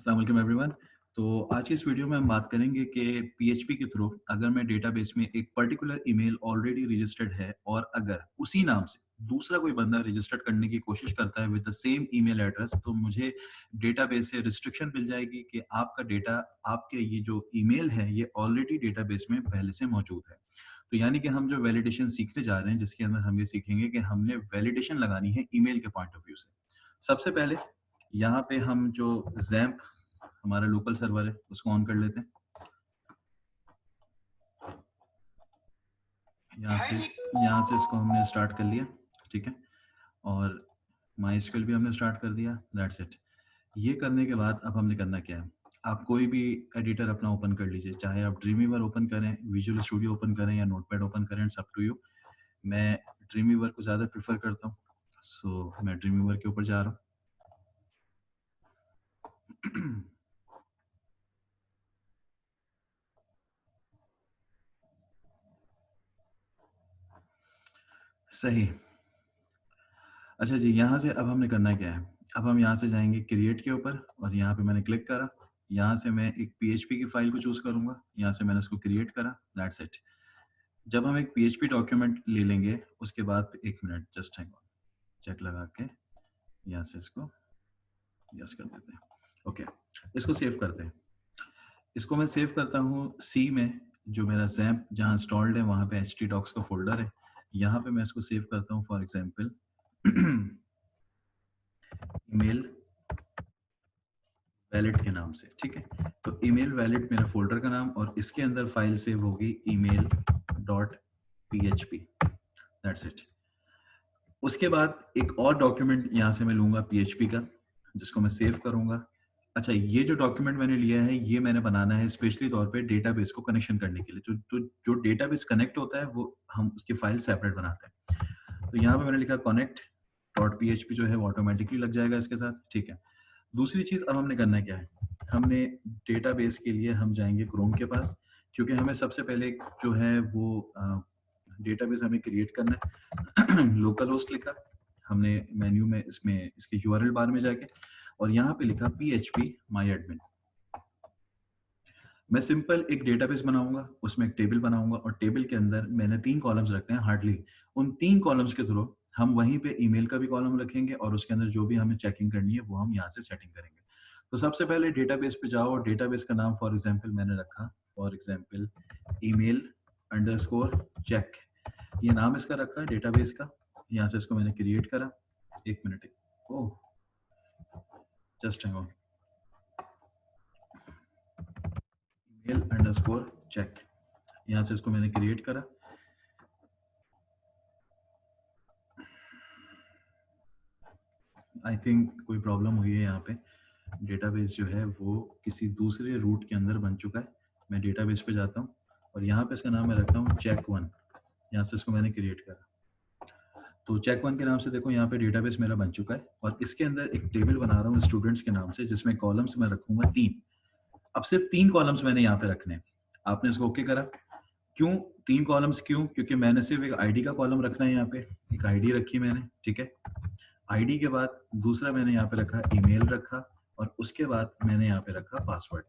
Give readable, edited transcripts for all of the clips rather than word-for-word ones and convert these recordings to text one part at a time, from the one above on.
अस्सलाम वालेकुम एवरीवन। तो आज की इस वीडियो में हम बात करेंगे कि पीएचपी के थ्रू अगर मैं डेटाबेस में एक पर्टिकुलर ईमेल ऑलरेडी रजिस्टर्ड है और अगर उसी नाम से दूसरा कोई बंदा रजिस्टर्ड करने की कोशिश करता है with the same email address, तो मुझे डेटाबेस से रिस्ट्रिक्शन मिल जाएगी कि आपका डेटा, आपके ये जो ईमेल है ये ऑलरेडी डेटाबेस में पहले से मौजूद है। तो यानी कि हम जो वैलिडेशन सीखने जा रहे हैं, जिसके अंदर हम ये सीखेंगे कि हमने वैलिडेशन लगानी है ईमेल के पॉइंट ऑफ व्यू से। सबसे पहले यहाँ पे हम जो ज़ैम्प हमारा लोकल सर्वर है उसको ऑन कर लेते हैं। यहाँ से इसको हमने स्टार्ट कर लिया, ठीक है। और माई भी हमने स्टार्ट कर दिया, दैट्स इट। ये करने के बाद अब हमने करना क्या है, आप कोई भी एडिटर अपना ओपन कर लीजिए, चाहे आप ड्रीमवीवर ओपन करें, विजुअल स्टूडियो ओपन करें या नोटपैड ओपन करें, इट्स अप टू यू। मैं ड्रीमवीवर को ज़्यादा प्रेफर करता हूँ, सो मैं ड्रीमवीवर के ऊपर जा रहा हूँ। सही। अच्छा जी, यहाँ से अब हमने करना क्या है, अब हम यहाँ से जाएँगे क्रिएट के ऊपर और यहाँ पे मैंने क्लिक करा। यहाँ से मैं एक पीएचपी की फाइल को चूज़ करूँगा, यहाँ से मैंने इसको क्रिएट करा, दैट्स इट। जब हम एक पीएचपी डॉक्यूमेंट ले लेंगे, उसके बाद 1 minute just hang on, check लगा के यहाँ से इसको यस कर देते हैं। ओके, इसको सेव करते हैं। इसको मैं सेव करता हूँ सी में, जो मेरा ज़ैम्प जहाँ इंस्टॉल्ड है वहाँ पे htdocs का फ़ोल्डर है। यहाँ पे मैं इसको सेव करता हूँ फॉर एग्ज़ाम्पल ईमेल वैलिड के नाम से, ठीक है। तो ईमेल वैलिड मेरा फ़ोल्डर का नाम और इसके अंदर फाइल सेव होगी email.php, दैट्स इट। उसके बाद एक और डॉक्यूमेंट यहाँ से मैं लूँगा पीएचपी का, जिसको मैं सेव करूँगा। अच्छा, ये जो डॉक्यूमेंट मैंने लिया है, ये मैंने बनाना है स्पेशली तौर पे डेटाबेस को कनेक्शन करने के लिए। जो डेटाबेस कनेक्ट होता है, वो हम उसकी फाइल सेपरेट बनाते हैं। तो यहाँ पे मैंने लिखा कनेक्ट डॉट पीएचपी, जो है वो ऑटोमेटिकली लग जाएगा इसके साथ, ठीक है। दूसरी चीज़ अब हमने करना क्या है, हमने डेटाबेस के लिए हम जाएँगे क्रोम के पास, क्योंकि हमें सबसे पहले जो है वो डेटाबेस हमें क्रिएट करना है। लोकल होस्ट लिखा, हमने मेन्यू में इसमें इसके यूआरएल बार में जाके और यहाँ पे लिखा php माय एडमिन। मैं सिंपल एक डेटाबेस बनाऊंगा, उसमें एक टेबल बनाऊंगा और टेबल के अंदर मैंने 3 कॉलम्स रखने हैं हार्डली। उन 3 कॉलम्स के थ्रू हम वहीं पे ईमेल का भी कॉलम रखेंगे और उसके अंदर जो भी हमें चेकिंग करनी है वो हम यहाँ से सेटिंग करेंगे। तो सबसे पहले डेटाबेस पे जाओ और डेटाबेस का नाम फॉर एग्जांपल मैंने रखा, for example email underscore check, ये नाम इसका रखा है डेटाबेस का। यहाँ से इसको मैंने क्रिएट करा। 1 minute, oh just hang on, email underscore check, यहाँ से इसको मैंने क्रिएट करा। आई थिंक कोई प्रॉब्लम हुई है यहाँ पे, डेटाबेस जो है वो किसी दूसरे रूट के अंदर बन चुका है। मैं डेटाबेस पे जाता हूँ और यहाँ पे इसका नाम मैं रखता हूँ check1, यहाँ से इसको मैंने क्रिएट करा। तो check1 के नाम से देखो यहाँ पे डेटाबेस मेरा बन चुका है और इसके अंदर एक टेबल बना रहा हूँ स्टूडेंट्स के नाम से, जिसमें कॉलम्स मैं रखूंगा 3। अब सिर्फ 3 कॉलम्स मैंने यहाँ पे रखने हैं। आपने इसको ओके करा। क्यों 3 कॉलम्स, क्यों? क्योंकि मैंने सिर्फ एक आईडी का कॉलम रखना है, यहाँ पे एक आईडी रखी मैंने, ठीक है। आईडी के बाद दूसरा मैंने यहाँ पे रखा ईमेल रखा और उसके बाद मैंने यहाँ पे रखा पासवर्ड।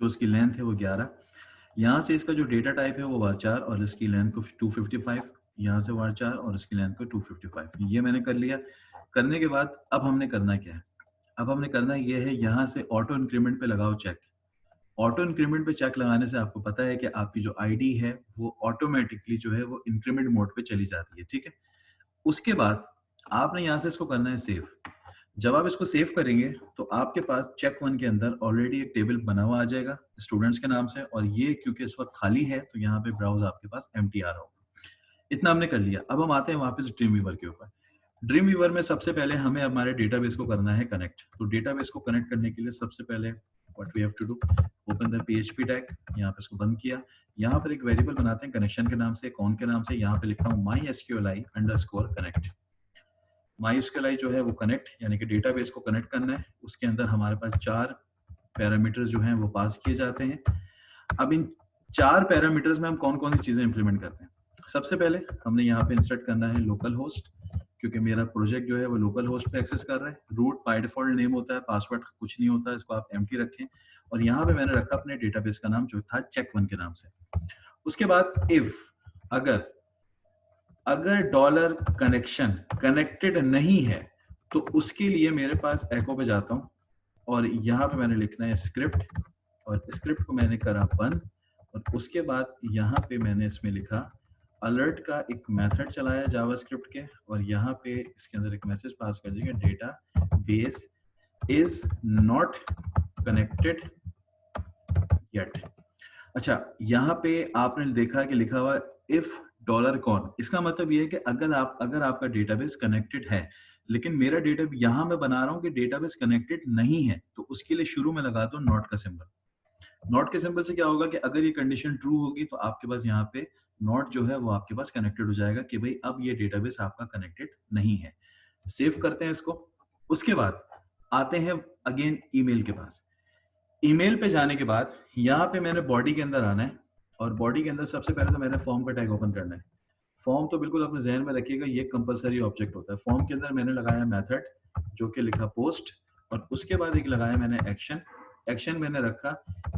जो उसकी लेंथ है वो 11। यहाँ से इसका जो डेटा टाइप है वो var4 और इसकी लेंथ को 255, यहाँ से var4 और इसकी लेंथ को 255। ये मैंने कर लिया। करने के बाद अब हमने करना क्या है, अब हमने करना ये है, यहाँ से ऑटो इंक्रीमेंट पे लगाओ चेक। ऑटो इंक्रीमेंट पे चेक लगाने से आपको पता है कि आपकी जो आईडी है वो ऑटोमेटिकली जो है वो इंक्रीमेंट मोड पे चली जाती है, ठीक है। उसके बाद आपने यहाँ से इसको करना है सेव। जब आप इसको सेव करेंगे तो आपके पास check1 के अंदर ऑलरेडी एक टेबल बना हुआ आ जाएगा स्टूडेंट्स के नाम से, और ये क्योंकि इस वक्त खाली है तो यहाँ पे ब्राउज आपके पास एम्प्टी आ रहा होगा। इतना हमने कर लिया। अब हम आते हैं वापस ड्रीमवीवर के ऊपर। ड्रीमवीवर में सबसे पहले हमें हमारे डेटाबेस को करना है कनेक्ट। तो डेटाबेस को कनेक्ट करने के लिए सबसे पहले what we have to do, open the PHP tag, यहाँ पे इसको बंद किया। यहाँ पर एक वेरिएबल बनाते हैं कनेक्शन के नाम से, कौन के नाम से, यहाँ पे लिखता हूँ mysqli_connect। mysqli जो है वो कनेक्ट यानी कि डेटाबेस को कनेक्ट करना है। उसके अंदर हमारे पास 4 पैरामीटर्स जो हैं वो पास किए जाते हैं। अब इन 4 पैरामीटर्स में हम कौन-कौन सी चीजें इंप्लीमेंट करते हैं। सबसे पहले हमने यहाँ पे इंसर्ट करना है लोकल होस्ट, क्योंकि मेरा प्रोजेक्ट जो है वो लोकल होस्ट पे एक्सेस कर रहा है। रूट बाय डिफॉल्ट नेम होता है, पासवर्ड कुछ नहीं होता, इसको आप एम्प्टी रखें। और यहाँ पे मैंने रखा अपने डेटाबेस का नाम जो था check1 के नाम से। उसके बाद इफ अगर अगर डॉलर कनेक्शन कनेक्टेड नहीं है तो उसके लिए मेरे पास एको पे जाता हूँ और यहाँ पे मैंने लिखना है स्क्रिप्ट, और स्क्रिप्ट को मैंने करा बंद। और उसके बाद यहाँ पे मैंने इसमें लिखा अलर्ट का एक मेथड चलाया जावास्क्रिप्ट के, और यहाँ पे इसके अंदर एक मैसेज पास कर दीजिए data base is not connected yet. अच्छा, यहाँ पे आपने देखा कि लिखा हुआ इफ डॉलर कॉन, इसका मतलब ये है कि अगर आपका डेटाबेस कनेक्टेड है, लेकिन मेरा डेटा यहाँ मैं बना रहा हूँ कि डेटाबेस कनेक्टेड नहीं है, तो उसके लिए शुरू में लगा दो नॉट का सिंबल। नॉट के सिंबल से क्या होगा कि अगर ये कंडीशन ट्रू होगी तो आपके पास यहाँ पे नॉट जो है वो आपके पास कनेक्टेड हो जाएगा कि भाई अब ये डेटाबेस आपका कनेक्टेड नहीं है। सेव करते हैं इसको। उसके बाद आते हैं अगेन ईमेल के पास। ईमेल पे जाने के बाद यहाँ पे मैंने बॉडी के अंदर आना है, और बॉडी के अंदर सबसे पहले तो मैंने फॉर्म का टैग ओपन करना है। फॉर्म तो बिल्कुल अपने जहन में रखिएगा, ये कंपलसरी ऑब्जेक्ट होता है। फॉर्म के अंदर मैंने लगाया मेथड जो कि लिखा पोस्ट, और उसके बाद एक लगाया मैंने एक्शन। एक्शन मैंने रखा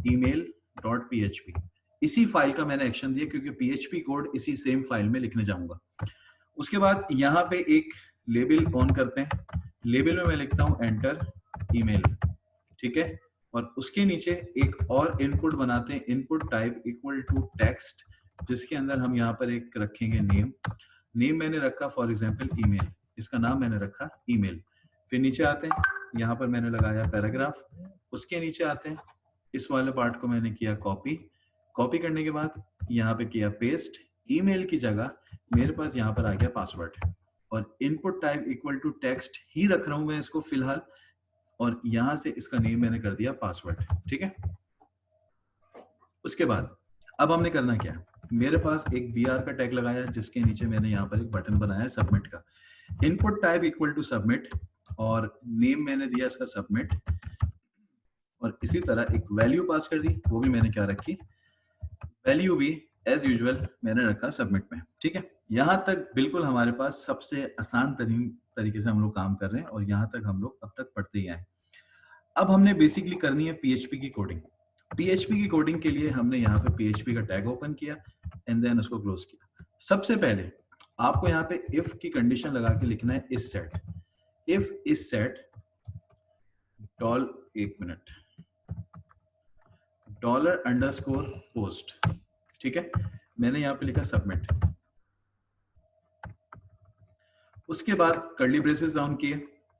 email डॉट php। इसी फाइल का मैंने एक्शन दिया क्योंकि php कोड इसी सेम फाइल में लिखने जाऊंगा। उसके बाद यहाँ पे एक लेबल ऑन करते हैं। लेबल में मैं लिखता हूँ एंटर ईमेल, ठीक है। और उसके नीचे एक और इनपुट बनाते हैं, input type equal to text, जिसके अंदर हम यहाँ पर एक रखेंगे नेम। नेम मैंने रखा फॉर एग्जांपल ईमेल, इसका नाम मैंने रखा ईमेल। फिर नीचे आते हैं, यहाँ पर मैंने लगाया पैराग्राफ। उसके नीचे आते हैं, इस वाले पार्ट को मैंने किया कॉपी। कॉपी करने के बाद यहाँ पे किया पेस्ट। ईमेल की जगह मेरे पास यहाँ पर आ गया पासवर्ड, और input type equal to text ही रख रहा हूं मैं इसको फिलहाल, और यहां से इसका नेम मैंने कर दिया पासवर्ड, ठीक है। उसके बाद अब हमने करना क्या है, मेरे पास एक br का टैग लगाया जिसके नीचे मैंने यहाँ पर एक बटन बनाया सबमिट का। Input type equal to submit, और नेम मैंने दिया इसका सबमिट, और इसी तरह एक वैल्यू पास कर दी, वो भी मैंने क्या रखी, वैल्यू भी एज यूजुअल मैंने रखा सबमिट में, ठीक है। यहाँ तक बिल्कुल हमारे पास सबसे आसान तरीके से हम लोग काम कर रहे हैं, और यहाँ तक हम लोग अब तक पढ़ते ही आए। अब हमने बेसिकली करनी है PHP की कोडिंग। PHP की कोडिंग के लिए हमने यहाँ पे PHP का टैग ओपन किया एंड देन उसको क्लोज किया। सबसे पहले आपको यहाँ पे इफ की कंडीशन लगा के लिखना है इस सेट, इफ इस सेट एक मिनट $_ पोस्ट, ठीक है। मैंने यहाँ पे लिखा सबमिट। उसके बाद कर्ली ब्रेसेस डाउन किए।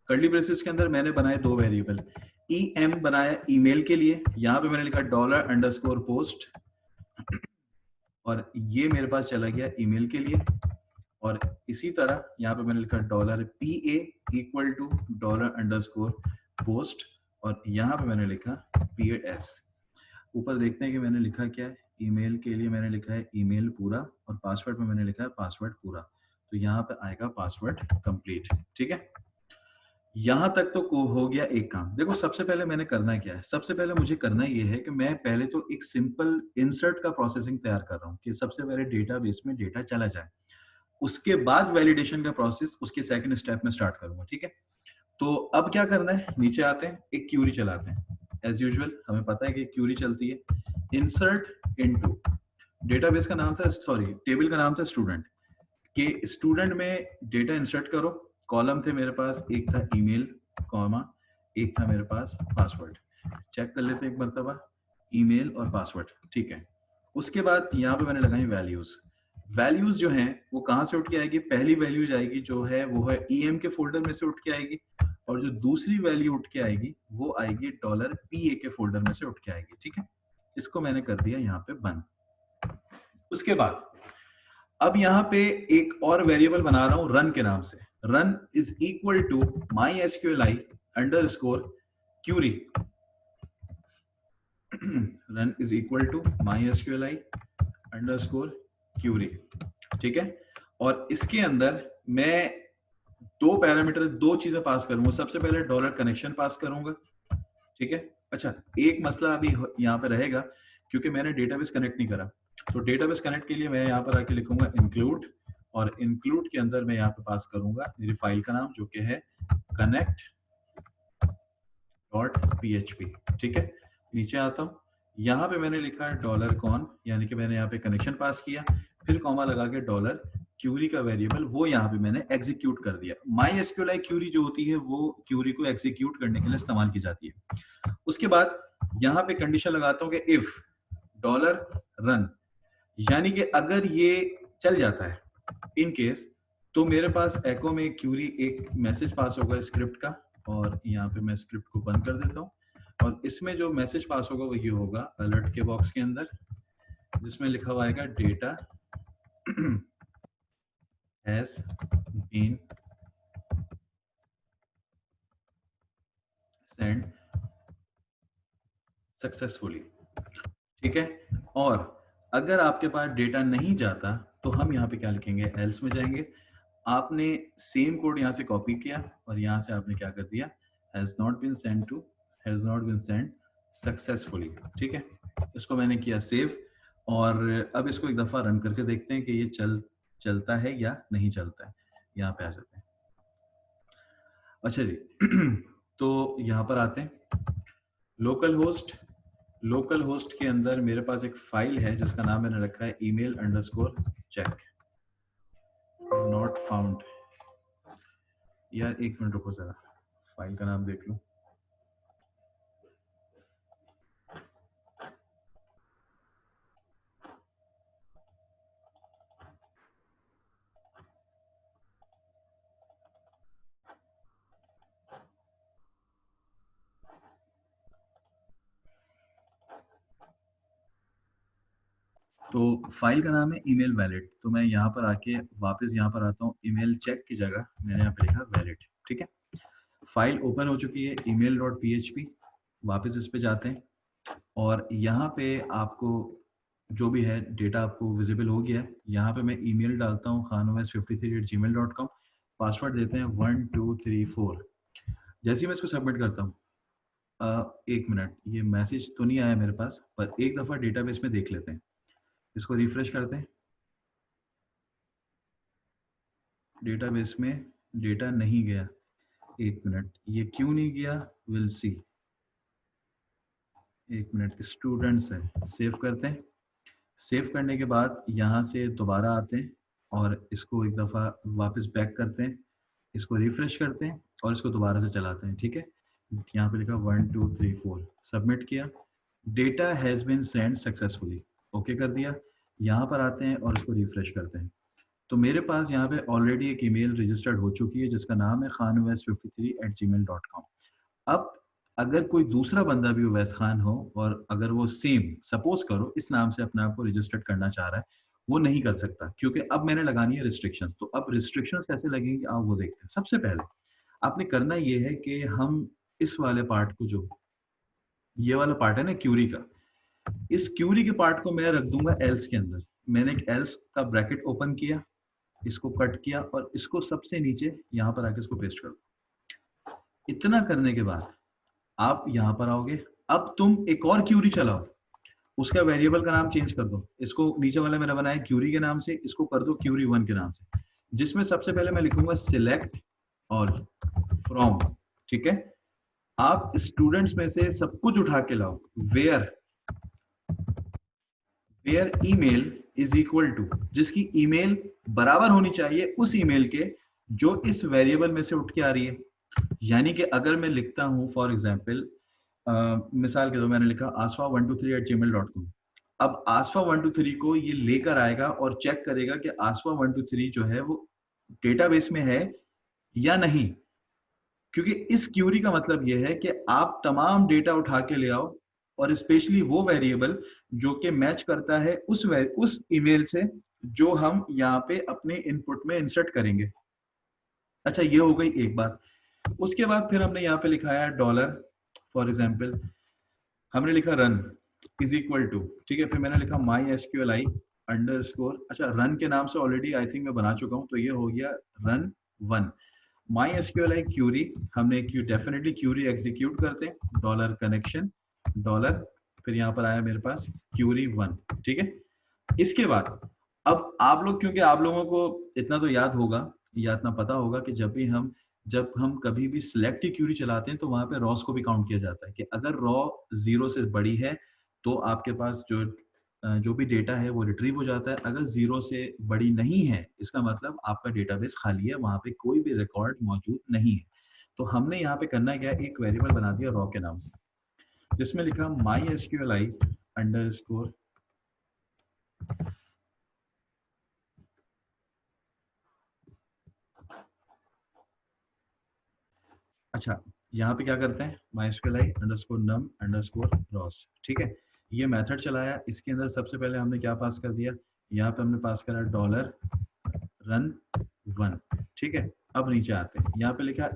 कर्ली ब्रेसेस के अंदर मैंने बनाए दो वेरिएबल, em बनाया ईमेल के लिए, यहाँ पे मैंने लिखा $_ पोस्ट, और ये मेरे पास चला गया ईमेल के लिए। और इसी तरह यहाँ पे मैंने लिखा $PA इक्वल टू $_ पोस्ट, और यहाँ पे मैंने लिखा PS। ऊपर देखते हैं कि मैंने लिखा क्या है। ईमेल के लिए मैंने लिखा है ईमेल पूरा, और पासवर्ड में मैंने लिखा है पासवर्ड पूरा, तो यहाँ पे आएगा पासवर्ड कंप्लीट, ठीक है। यहां तक तो हो गया एक काम। देखो सबसे पहले मैंने करना क्या है, सबसे पहले मुझे करना ये है कि मैं पहले तो एक सिंपल इंसर्ट का प्रोसेसिंग तैयार कर रहा हूँ कि सबसे पहले डेटाबेस में डेटा चला जाए, उसके बाद वैलिडेशन का प्रोसेस उसके सेकंड स्टेप में स्टार्ट करूंगा, ठीक है। तो अब क्या करना है, नीचे आते हैं, एक क्यूरी चलाते हैं। एज यूजुअल हमें पता है कि क्यूरी चलती है इंसर्ट इनटू, डेटाबेस का नाम था, सॉरी टेबल का नाम था स्टूडेंट, कि स्टूडेंट में डेटा इंसर्ट करो। कॉलम थे मेरे पास, एक था ईमेल कॉमा, एक था मेरे पास पासवर्ड। चेक कर लेते हैं एक मरतबा, ईमेल और पासवर्ड, ठीक है। उसके बाद यहाँ पे मैंने लगाई वैल्यूज। वैल्यूज जो हैं वो कहाँ से उठ के आएगी, पहली वैल्यू जाएगी जो है वो है EM के फोल्डर में से उठ के आएगी, और जो दूसरी वैल्यू उठ के आएगी वो आएगी $PA के फोल्डर में से उठ के आएगी, ठीक है। इसको मैंने कर दिया यहाँ पे बंद। उसके बाद अब यहाँ पे एक और वेरिएबल बना रहा हूं रन के नाम से। Run is equal to mysqli underscore query, run is equal to mysqli underscore query, ठीक है। और इसके अंदर मैं दो पैरामीटर, दो चीजें पास करूंगा। सबसे पहले $कनेक्शन पास करूंगा, ठीक है। अच्छा, एक मसला अभी यहाँ पे रहेगा क्योंकि मैंने डेटाबेस कनेक्ट नहीं करा, तो डेटाबेस कनेक्ट के लिए मैं यहाँ पर आके लिखूंगा इंक्लूड और इंक्लूड के अंदर मैं यहाँ पे पास करूंगा मेरी फाइल का नाम जो कि है connect.php। ठीक है, नीचे आता हूँ, यहाँ पे मैंने लिखा है $कॉन, यानी कि मैंने यहाँ पे कनेक्शन पास किया, फिर कॉमा लगा के डॉलर क्यूरी का वेरिएबल वो यहाँ पे मैंने एग्जीक्यूट कर दिया। माई एसक्यूएल क्यूरी जो होती है वो क्यूरी को एग्जीक्यूट करने के लिए इस्तेमाल की जाती है। उसके बाद यहाँ पे कंडीशन लगाता हूँ कि इफ $रन, यानी कि अगर ये चल जाता है इन केस, तो मेरे पास एको में क्यूरी एक मैसेज पास होगा स्क्रिप्ट का, और यहाँ पे मैं स्क्रिप्ट को बंद कर देता हूँ, और इसमें जो मैसेज पास होगा वो ये होगा अलर्ट के बॉक्स के अंदर, जिसमें लिखा हुआ आएगा data has been send successfully. ठीक है, और अगर आपके पास डेटा नहीं जाता तो हम यहाँ पे क्या लिखेंगे, एल्स में जाएंगे। आपने सेम कोड यहाँ से कॉपी किया और यहाँ से आपने क्या कर दिया, has not been send successfully. ठीक है, इसको मैंने किया सेव, और अब इसको एक दफा रन करके देखते हैं कि ये चलता है या नहीं चलता है। यहाँ पे आ जाते हैं। अच्छा जी तो यहाँ पर आते हैं, लोकल होस्ट के अंदर मेरे पास एक फाइल है जिसका नाम मैंने रखा है email_check नॉट फाउंड। यार एक मिनट रुको जरा, फाइल का नाम देख लूं। तो फाइल का नाम है ईमेल वैलिड। तो मैं यहाँ पर आके वापस यहाँ पर आता हूँ, ईमेल चेक की जगह मैंने यहाँ पे लिखा वैलिड। ठीक है, फाइल ओपन हो चुकी है email.php। वापस इस पे जाते हैं और यहाँ पे आपको जो भी है डेटा आपको विजिबल हो गया है। यहाँ पे मैं ईमेल डालता हूँ khanowais53@gmail.com, पासवर्ड देते हैं 1234। जैसे ही मैं इसको सबमिट करता हूँ, एक मिनट, ये मैसेज तो नहीं आया मेरे पास, पर एक दफ़ा डेटाबेस में देख लेते हैं। इसको रिफ्रेश करते हैं, डेटाबेस में डेटा नहीं गया। एक मिनट, ये क्यों नहीं गया, विल सी। एक मिनट, स्टूडेंट्स है, सेव करते हैं। सेव करने के बाद यहाँ से दोबारा आते हैं और इसको एक दफ़ा वापस बैक करते हैं, इसको रिफ्रेश करते हैं और इसको दोबारा से चलाते हैं। ठीक है, यहाँ पे लिखा 1234, सबमिट किया, data has been send successfully, okay कर दिया। यहाँ पर आते हैं और इसको रिफ्रेश करते हैं, तो मेरे पास यहाँ पे ऑलरेडी एक ईमेल रजिस्टर्ड हो चुकी है जिसका नाम है khanowais53@gmail.com। अब अगर कोई दूसरा बंदा भी उवैस खान हो और अगर वो सेम सपोज करो इस नाम से अपने आप को रजिस्टर्ड करना चाह रहा है, वो नहीं कर सकता, क्योंकि अब मैंने लगानी है रिस्ट्रिक्शंस। तो अब रिस्ट्रिक्शंस कैसे लगेंगी आप वो देखते हैं। सबसे पहले आपने करना ये है कि हम इस वाले पार्ट को, जो ये वाला पार्ट है ना क्यूरी का, इस क्यूरी के पार्ट को मैं रख दूंगा एल्स के अंदर। मैंने एक एल्स का ब्रैकेट ओपन किया, इसको कट किया और इसको सबसे नीचे यहाँ पर आके इसको पेस्ट कर दो। इतना करने के बाद आप यहाँ पर आओगे, अब तुम एक और क्यूरी चलाओ, उसका वेरिएबल का नाम चेंज कर दो। इसको नीचे वाला मैंने बनाया क्यूरी के नाम से, इसको कर दो क्यूरी1 के नाम से, जिसमें सबसे पहले मैं लिखूंगा सिलेक्ट और फ्रॉम। ठीक है, आप स्टूडेंट्स में से सब कुछ उठा के लाओ, where email is equal to, जिसकी ईमेल बराबर होनी चाहिए उस ईमेल के जो इस वेरिएबल में से उठ के आ रही है। यानी कि अगर मैं लिखता हूं फॉर एग्जांपल, मिसाल के तौर मैंने लिखा asfa123@gmail.com, अब asfa123 को ये लेकर आएगा और चेक करेगा कि asfa123 जो है वो डेटाबेस में है या नहीं, क्योंकि इस क्यूरी का मतलब ये है कि आप तमाम डेटा उठा के ले आओ और स्पेशली वो वेरिएबल जो कि मैच करता है उस ईमेल से जो हम यहाँ पे अपने इनपुट में इंसर्ट करेंगे। अच्छा, ये हो गई एक बात। उसके बाद फिर हमने यहाँ पे लिखा है डॉलर, फॉर एग्जाम्पल हमने लिखा रन इज इक्वल टू, ठीक है, फिर मैंने लिखा माई एसक्यूएलआई अंडरस्कोर। अच्छा, रन के नाम से ऑलरेडी आई थिंक मैं बना चुका हूँ, तो ये हो गया run1। माई एसक्यूएलआई क्यूरी, हमने डेफिनेटली क्यूरी एग्जीक्यूट करते हैं, डॉलर कनेक्शन डॉलर, फिर यहाँ पर आया मेरे पास क्यूरी1। ठीक है, इसके बाद अब आप लोग, क्योंकि आप लोगों को इतना तो याद होगा या इतना पता होगा कि जब हम कभी भी सिलेक्ट की क्यूरी चलाते हैं तो वहां पे रॉस को भी काउंट किया जाता है कि अगर रॉ 0 से बड़ी है तो आपके पास जो भी डेटा है वो रिट्रीव हो जाता है। अगर 0 से बड़ी नहीं है इसका मतलब आपका डेटाबेस खाली है, वहां पे कोई भी रिकॉर्ड मौजूद नहीं है। तो हमने यहाँ पे करना क्या है, एक वेरिएबल बना दिया रॉ के नाम से जिसमें लिखा mysqli अंडरस्कोर। अच्छा, यहाँ पे क्या करते हैं, mysqli underscore num underscore rows, ठीक है। ये मेथड चलाया, इसके अंदर सबसे पहले हमने क्या पास कर दिया, यहाँ पे हमने पास करा डॉलर रन 1, ठीक है। अब नीचे आते हैं, यहाँ पे लिखा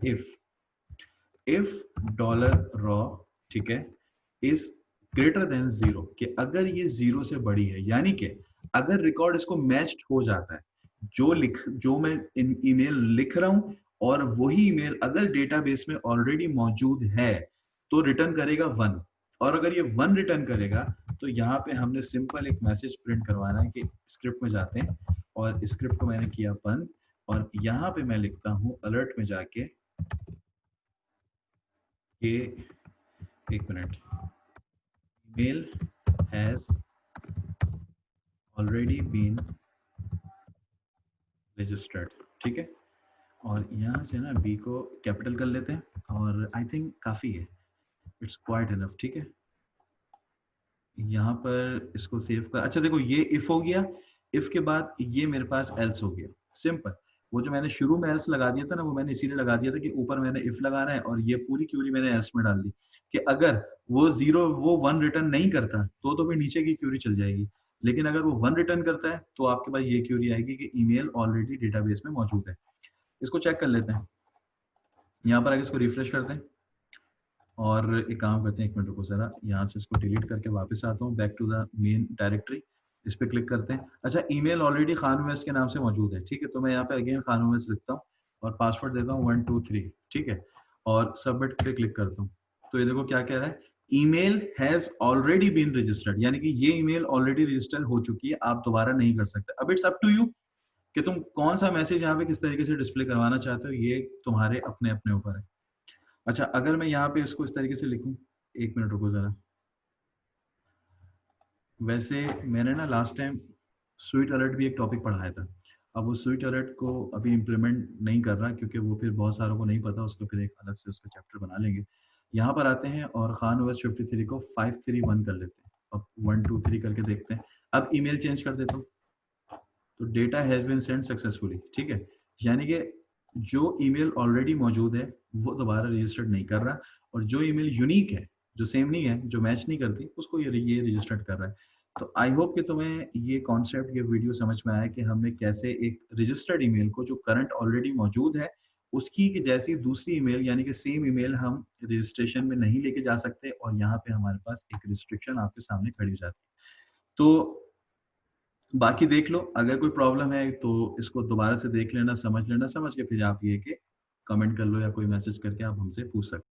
इफ डॉलर रॉ, ठीक है, इज ग्रेटर देन 0, कि अगर ये 0 से बड़ी है, यानी कि अगर रिकॉर्ड इसको मैच्ड हो जाता है, जो मैं ईमेल लिख रहा हूं और वही ईमेल अगर डेटाबेस में ऑलरेडी मौजूद है तो रिटर्न करेगा 1। और अगर ये 1 रिटर्न करेगा तो यहाँ पे हमने सिंपल एक मैसेज प्रिंट करवाना है कि स्क्रिप्ट में जाते हैं और स्क्रिप्ट को मैंने किया बंद और यहाँ पे मैं लिखता हूँ अलर्ट में जाके कि एक minute, email has already been registered, ठीक है। और यहाँ से ना बी को कैपिटल कर लेते हैं और आई थिंक काफी है, इट्स क्वाइट इनफ, ठीक है। यहाँ पर इसको सेव कर, अच्छा देखो ये इफ हो गया, इफ के बाद ये मेरे पास एल्स हो गया, सिंपल। वो जो मैंने शुरू में एल्स लगा दिया था ना, वो मैंने इसीलिए लगा दिया था कि ऊपर मैंने इफ लगाना है और ये पूरी क्यूरी मैंने एल्स में डाल दी कि अगर वो 1 रिटर्न नहीं करता तो फिर नीचे की क्यूरी चल जाएगी, लेकिन अगर वो 1 रिटर्न करता है तो आपके पास ये क्यूरी आएगी कि ईमेल ऑलरेडी डेटाबेस में मौजूद है। इसको चेक कर लेते हैं, यहाँ पर आगे इसको रिफ्रेश करते हैं और एक काम करते हैं, एक मिनट रुको जरा, यहाँ से इसको डिलीट करके वापस आता हूँ back to the main directory. इस पे क्लिक करते हैं। अच्छा, ईमेल ऑलरेडी खान उवैस के नाम से मौजूद है, ठीक है। तो मैं यहाँ पे अगेन खान उवैस लिखता हूँ और पासवर्ड देता हूँ 1 2 3, ठीक है, और सबमिट पे क्लिक करता हूँ। तो ये देखो क्या कह रहा है, email has already been registered, यानी कि ये ईमेल ऑलरेडी रजिस्टर हो चुकी है, आप दोबारा नहीं कर सकते। अब इट्स अप टू यू कि तुम कौन सा मैसेज यहाँ पे किस तरीके से डिस्प्ले करवाना चाहते हो, ये तुम्हारे अपने अपने ऊपर है। अच्छा, अगर मैं यहाँ पे इसको इस तरीके से लिखूं, एक मिनट रुको जरा, वैसे मैंने ना लास्ट टाइम स्वीट अलर्ट भी एक टॉपिक पढ़ाया था। अब वो स्वीट अलर्ट को अभी इम्प्लीमेंट नहीं कर रहा क्योंकि वो फिर बहुत सारों को नहीं पता, उसको फिर एक अलग से उसका चैप्टर बना लेंगे। यहाँ पर आते हैं और खान ओएस 53 को 531 कर लेते हैं। अब 1 2 3 करके देखते हैं। अब ईमेल चेंज कर देता हूँ तो data has been send successfully, ठीक है। यानी कि जो ईमेल ऑलरेडी मौजूद है वो दोबारा रजिस्टर्ड नहीं कर रहा, और जो ईमेल यूनिक है, जो सेम नहीं है, जो मैच नहीं करती, उसको ये रजिस्टर्ड कर रहा है। तो आई होप कि तुम्हें ये कॉन्सेप्ट, ये वीडियो समझ में आया कि हमने कैसे एक रजिस्टर्ड ईमेल को जो करंट ऑलरेडी मौजूद है उसकी कि जैसी दूसरी ईमेल यानी कि सेम ईमेल हम रजिस्ट्रेशन में नहीं लेके जा सकते, और यहाँ पे हमारे पास एक रिस्ट्रिक्शन आपके सामने खड़ी हो जाती है। तो बाकी देख लो, अगर कोई प्रॉब्लम है तो इसको दोबारा से देख लेना, समझ लेना, समझ के फिर आप ये कि कमेंट कर लो या कोई मैसेज करके आप हमसे पूछ सकते हो।